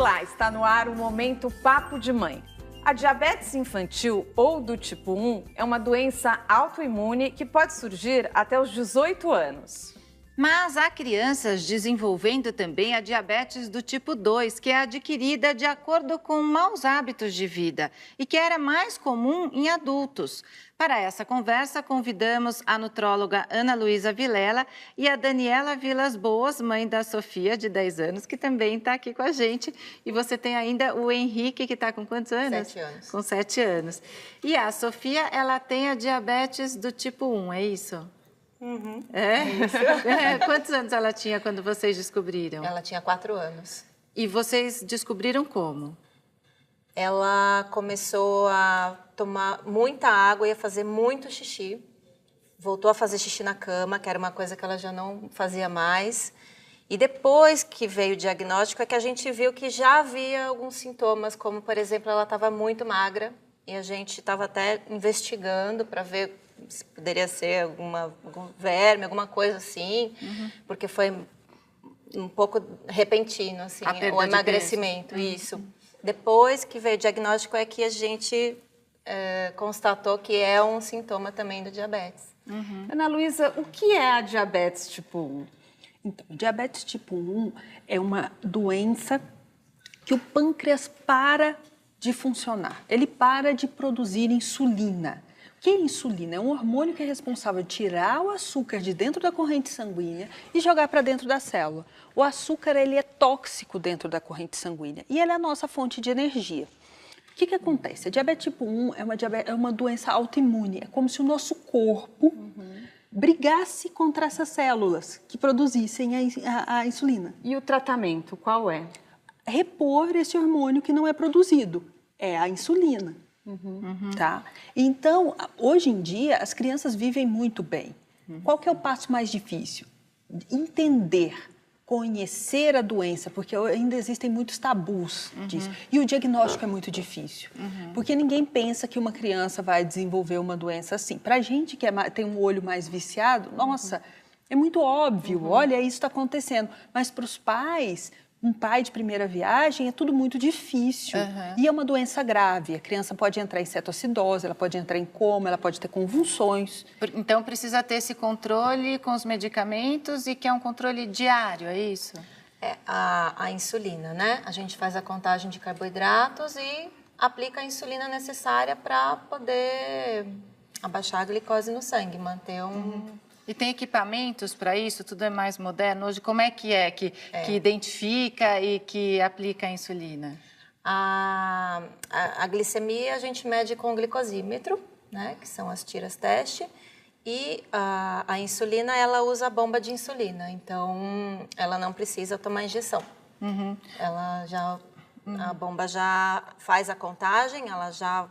Olá, está no ar o Momento Papo de Mãe. A diabetes infantil ou do tipo 1 é uma doença autoimune que pode surgir até os 18 anos. Mas há crianças desenvolvendo também a diabetes do tipo 2, que é adquirida de acordo com maus hábitos de vida e que era mais comum em adultos. Para essa conversa, convidamos a nutróloga Ana Luísa Vilela e a Daniela Vilas Boas, mãe da Sofia, de 10 anos, que também está aqui com a gente. E você tem ainda o Henrique, que está com quantos anos? 7 anos. Com 7 anos. E a Sofia, ela tem a diabetes do tipo 1, é isso? Uhum. É? Quantos anos ela tinha quando vocês descobriram? Ela tinha 4 anos. E vocês descobriram como? Ela começou a tomar muita água e a fazer muito xixi. Voltou a fazer xixi na cama, que era uma coisa que ela já não fazia mais. E depois que veio o diagnóstico é que a gente viu que já havia alguns sintomas, como, por exemplo, ela estava muito magra. E a gente estava até investigando para ver se poderia ser algum verme, alguma coisa assim, porque foi um pouco repentino, assim, o emagrecimento, isso. Depois que veio o diagnóstico é que a gente constatou que é um sintoma também do diabetes. Ana Luísa, o que é a diabetes tipo 1? Então, diabetes tipo 1 é uma doença que o pâncreas para de funcionar. Ele para de produzir insulina. O que é insulina? É um hormônio que é responsável por tirar o açúcar de dentro da corrente sanguínea e jogar para dentro da célula. O açúcar ele é tóxico dentro da corrente sanguínea e ele é a nossa fonte de energia. O que acontece? A diabetes tipo 1 é uma doença autoimune. É como se o nosso corpo brigasse contra essas células que produzissem a insulina. E o tratamento, qual é? Repor esse hormônio que não é produzido. É a insulina. Tá? Então, hoje em dia, as crianças vivem muito bem. Qual que é o passo mais difícil? Entender, conhecer a doença, porque ainda existem muitos tabus disso. E o diagnóstico é muito difícil, porque ninguém pensa que uma criança vai desenvolver uma doença assim. Para a gente que tem um olho mais viciado, nossa, é muito óbvio, olha, isso está acontecendo. Mas para os pais, um pai de primeira viagem, é tudo muito difícil. E é uma doença grave. A criança pode entrar em cetoacidose, ela pode entrar em coma, ela pode ter convulsões. Então, precisa ter esse controle com os medicamentos e que é um controle diário, é isso? É a insulina, né? A gente faz a contagem de carboidratos e aplica a insulina necessária para poder abaixar a glicose no sangue, manter E tem equipamentos para isso? Tudo é mais moderno hoje? Como é que identifica e que aplica a insulina? A glicemia a gente mede com o glicosímetro, né, que são as tiras teste, e a insulina ela usa a bomba de insulina, então ela não precisa tomar injeção. A bomba já faz a contagem, ela já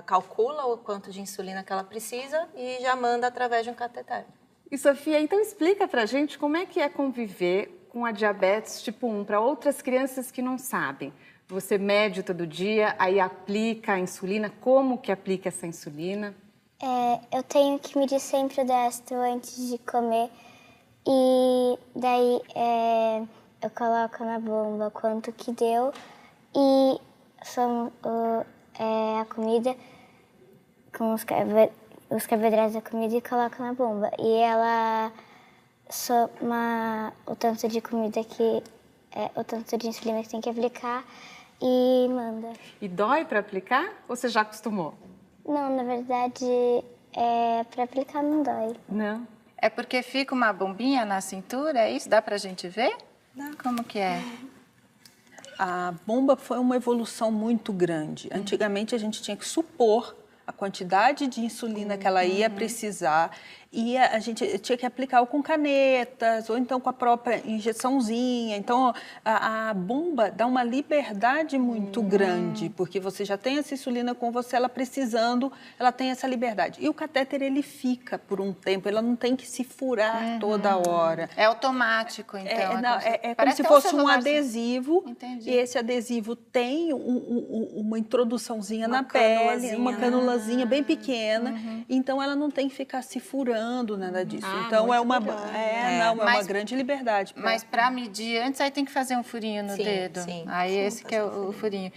calcula o quanto de insulina que ela precisa e já manda através de um cateter. E Sofia, então explica pra gente como é que é conviver com a diabetes tipo 1 para outras crianças que não sabem. Você mede todo dia, aí aplica a insulina, como que aplica essa insulina? Eu tenho que medir sempre o destro antes de comer e daí eu coloco na bomba quanto que deu e a comida com os carboidratos da comida e coloco na bomba. E ela soma o tanto de comida o tanto de insulina que tem que aplicar e manda. E dói para aplicar ou você já acostumou? Não, na verdade, para aplicar não dói. Não? É porque fica uma bombinha na cintura, é isso? Dá pra gente ver? Dá. Como que é? A bomba foi uma evolução muito grande. Antigamente, a gente tinha que supor a quantidade de insulina que ela ia precisar e a gente tinha que aplicar ou com canetas ou então com a própria injeçãozinha. Então, a bomba dá uma liberdade muito grande, porque você já tem essa insulina com você, ela precisando, ela tem essa liberdade. E o catéter, ele fica por um tempo, ela não tem que se furar toda hora. É automático, então? É como se fosse um adesivo. Entendi. E esse adesivo tem uma introduçãozinha na pele, uma canulazinha bem pequena, então ela não tem que ficar se furando exagerando, nada disso. Então é uma, é uma grande liberdade. Mas para medir antes, aí tem que fazer um furinho no dedo. Sim, aí esse que é o furinho.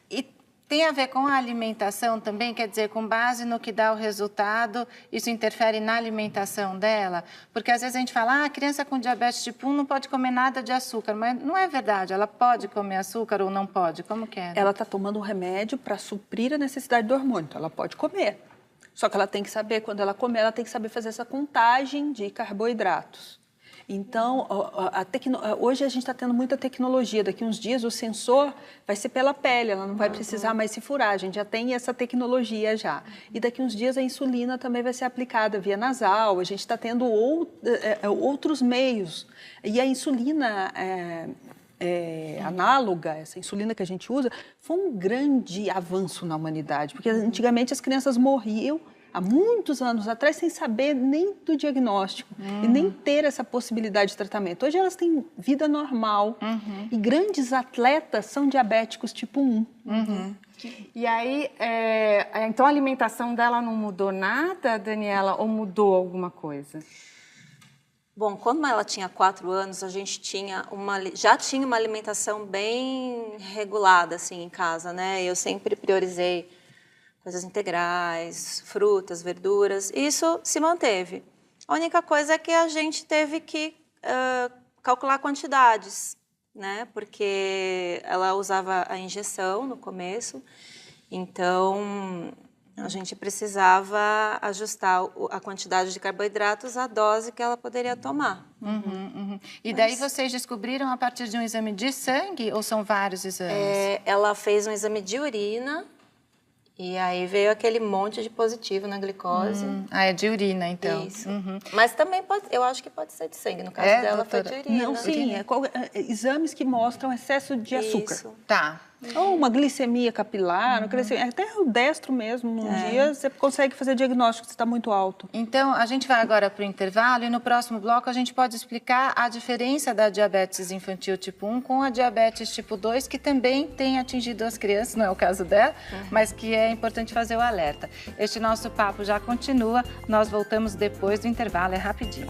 E tem a ver com a alimentação também, quer dizer, com base no que dá o resultado, isso interfere na alimentação dela? Porque às vezes a gente fala, a criança com diabetes tipo 1 não pode comer nada de açúcar, mas não é verdade, ela pode comer açúcar ou não pode? Como que é? Ela está tomando um remédio para suprir a necessidade do hormônio, então ela pode comer. Só que ela tem que saber, quando ela comer, ela tem que saber fazer essa contagem de carboidratos. Então, hoje a gente está tendo muita tecnologia. Daqui uns dias o sensor vai ser pela pele, ela não vai precisar mais se furar. A gente já tem essa tecnologia já. E daqui uns dias a insulina também vai ser aplicada via nasal. A gente está tendo outros meios. E a insulina análoga, essa insulina que a gente usa, foi um grande avanço na humanidade. Porque antigamente as crianças morriam há muitos anos atrás, sem saber nem do diagnóstico e nem ter essa possibilidade de tratamento. Hoje elas têm vida normal e grandes atletas são diabéticos tipo 1. E aí, então a alimentação dela não mudou nada, Daniela, ou mudou alguma coisa? Bom, quando ela tinha 4 anos, a gente já tinha uma alimentação bem regulada assim, em casa, né? Eu sempre priorizei coisas integrais, frutas, verduras, isso se manteve. A única coisa é que a gente teve que calcular quantidades, né? Porque ela usava a injeção no começo, então a gente precisava ajustar a quantidade de carboidratos à dose que ela poderia tomar. E daí vocês descobriram a partir de um exame de sangue ou são vários exames? Ela fez um exame de urina. E aí veio aquele monte de positivo na glicose. É de urina, então. Isso. Mas também eu acho que pode ser de sangue. No caso dela, doutora? foi de urina. Não, sim, exames que mostram excesso de açúcar. Isso. Tá. Ou uma glicemia capilar, até o destro mesmo, num dia você consegue fazer diagnóstico se está muito alto. Então, a gente vai agora para o intervalo e no próximo bloco a gente pode explicar a diferença da diabetes infantil tipo 1 com a diabetes tipo 2, que também tem atingido as crianças, não é o caso dela, mas que é importante fazer o alerta. Este nosso papo já continua, nós voltamos depois do intervalo, é rapidinho.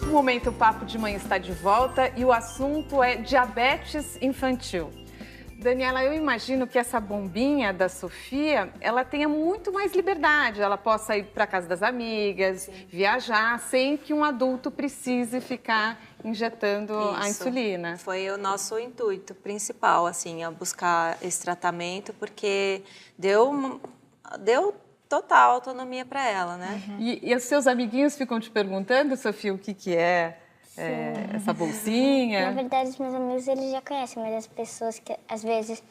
O Momento Papo de Mãe está de volta e o assunto é diabetes infantil. Daniela, eu imagino que essa bombinha da Sofia, ela tenha muito mais liberdade. Ela possa ir para casa das amigas, viajar, sem que um adulto precise ficar injetando a insulina. Foi o nosso intuito principal, assim, a buscar esse tratamento, porque deu total autonomia para ela, né? E os seus amiguinhos ficam te perguntando, Sofia, o que é essa bolsinha? Na verdade, os meus amigos, eles já conhecem, mas as pessoas que, às vezes,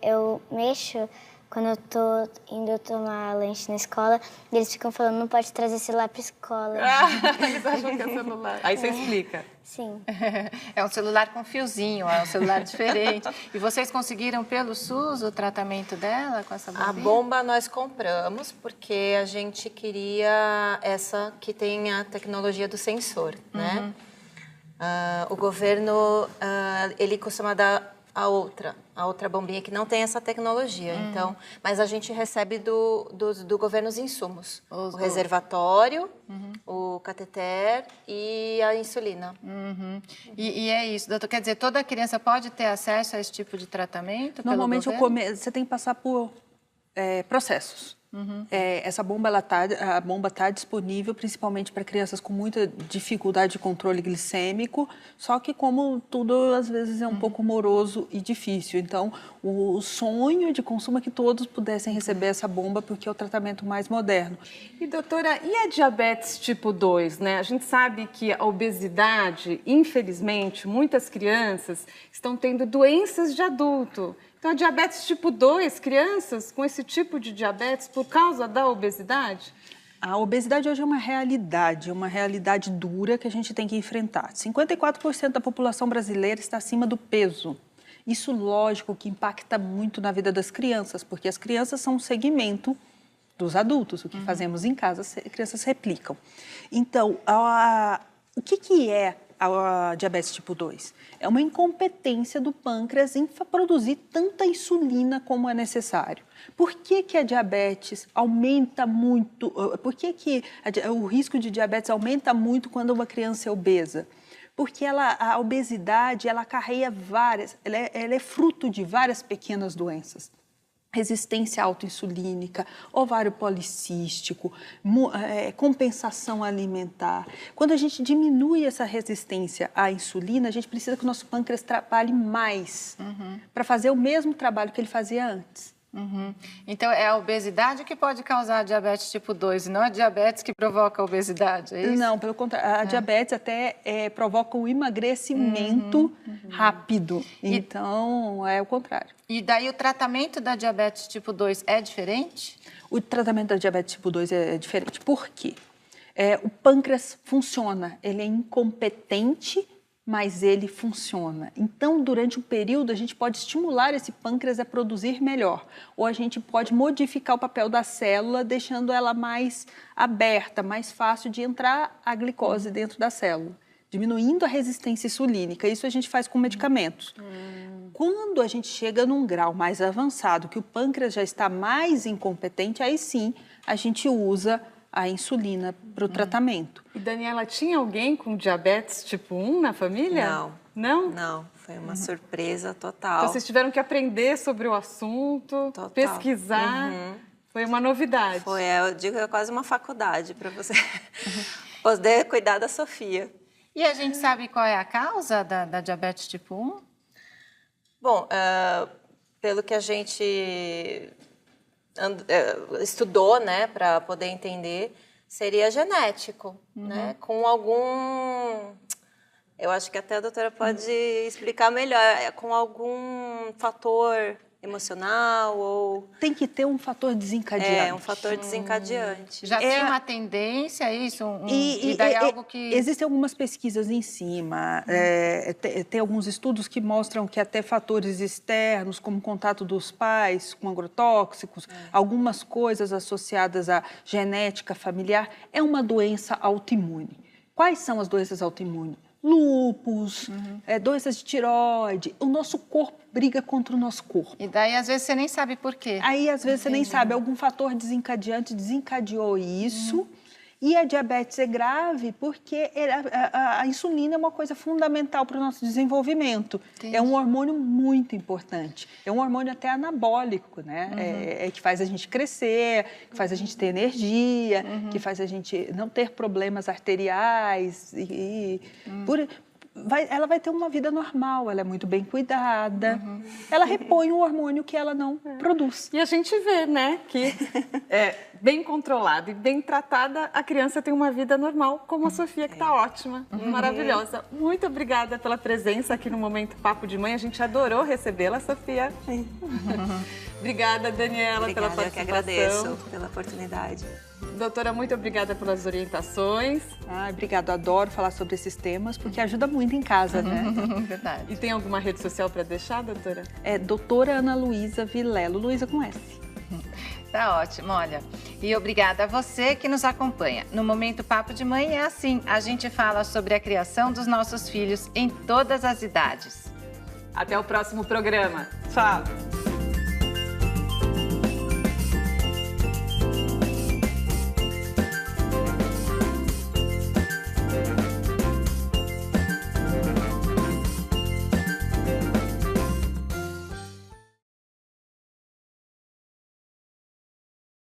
eu mexo, quando eu tô indo tomar lanche na escola, eles ficam falando, não pode trazer celular pra escola. Eles acham que é celular. Aí você explica. Sim. É um celular com fiozinho, é um celular diferente. E vocês conseguiram pelo SUS o tratamento dela com essa bombinha? A bomba nós compramos porque a gente queria essa que tem a tecnologia do sensor, né? O governo, ele costuma dar a outra bombinha que não tem essa tecnologia. Então, mas a gente recebe do governo os insumos. O reservatório, o cateter e a insulina. E é isso, doutor. Quer dizer, toda criança pode ter acesso a esse tipo de tratamento? Normalmente você tem que passar por processos. Essa bomba, a bomba está disponível principalmente para crianças com muita dificuldade de controle glicêmico, só que como tudo às vezes é um pouco moroso e difícil. Então, o sonho de consumo é que todos pudessem receber essa bomba, porque é o tratamento mais moderno. E doutora, e a diabetes tipo 2, né? A gente sabe que a obesidade, infelizmente, muitas crianças estão tendo doenças de adulto. Então, a diabetes tipo 2, crianças com esse tipo de diabetes por causa da obesidade? A obesidade hoje é uma realidade dura que a gente tem que enfrentar. 54% da população brasileira está acima do peso. Isso, lógico, que impacta muito na vida das crianças, porque as crianças são um segmento dos adultos. O que fazemos em casa, as crianças replicam. Então, o que é a diabetes tipo 2? É uma incompetência do pâncreas em produzir tanta insulina como é necessário. Por que a diabetes aumenta muito? Por que o risco de diabetes aumenta muito quando uma criança é obesa? Porque a obesidade, ela carrega ela é fruto de várias pequenas doenças. Resistência autoinsulínica, ovário policístico, compensação alimentar. Quando a gente diminui essa resistência à insulina, a gente precisa que o nosso pâncreas trabalhe mais para fazer o mesmo trabalho que ele fazia antes. Então, é a obesidade que pode causar diabetes tipo 2, e não a diabetes que provoca a obesidade, é isso? Não, pelo contrário, a diabetes até provoca um emagrecimento rápido, então é o contrário. E daí o tratamento da diabetes tipo 2 é diferente? O tratamento da diabetes tipo 2 é diferente, por quê? O pâncreas funciona, ele é incompetente, mas ele funciona. Então, durante um período, a gente pode estimular esse pâncreas a produzir melhor. Ou a gente pode modificar o papel da célula, deixando ela mais aberta, mais fácil de entrar a glicose dentro da célula, diminuindo a resistência insulínica. Isso a gente faz com medicamentos. Quando a gente chega num grau mais avançado, que o pâncreas já está mais incompetente, aí sim a gente usa a insulina para o tratamento. E, Daniela, tinha alguém com diabetes tipo 1 na família? Não. Não? Não, foi uma surpresa total. Então, vocês tiveram que aprender sobre o assunto, Total. pesquisar. Foi uma novidade. Foi, eu digo, é quase uma faculdade para você poder cuidar da Sofia. E a gente sabe qual é a causa da diabetes tipo 1? Bom, pelo que a gente estudou, né, para poder entender, seria genético, né, com algum... Eu acho que até a doutora pode explicar melhor, com algum fator emocional ou... Tem que ter um fator desencadeante. Um fator desencadeante. Já tem uma tendência a isso? E daí algo que... Existem algumas pesquisas em cima, tem alguns estudos que mostram que até fatores externos, como o contato dos pais com agrotóxicos, algumas coisas associadas à genética familiar, é uma doença autoimune. Quais são as doenças autoimunes? Lúpus, doenças de tireoide. O nosso corpo briga contra o nosso corpo. E daí, às vezes, você nem sabe por quê. Aí, às vezes, você nem sabe. Algum fator desencadeante desencadeou isso. E a diabetes é grave porque a insulina é uma coisa fundamental para o nosso desenvolvimento. Entendi. É um hormônio muito importante. É um hormônio até anabólico, né? Que faz a gente crescer, que faz a gente ter energia, que faz a gente não ter problemas arteriais. Ela vai ter uma vida normal, ela é muito bem cuidada. Ela repõe um hormônio que ela não produz. E a gente vê, né, que bem controlada e bem tratada, a criança tem uma vida normal, como a Sofia, que está ótima, maravilhosa. Muito obrigada pela presença aqui no Momento Papo de Mãe. A gente adorou recebê-la, Sofia. Obrigada, Daniela, pela participação. Eu que agradeço pela oportunidade. Doutora, muito obrigada pelas orientações. Obrigada, adoro falar sobre esses temas, porque ajuda muito em casa, né? Verdade. E tem alguma rede social para deixar, doutora? Doutora Ana Luísa Vilelo, Luísa com S. Tá ótimo, olha. E obrigada a você que nos acompanha. No Momento Papo de Mãe é assim, a gente fala sobre a criação dos nossos filhos em todas as idades. Até o próximo programa. Tchau!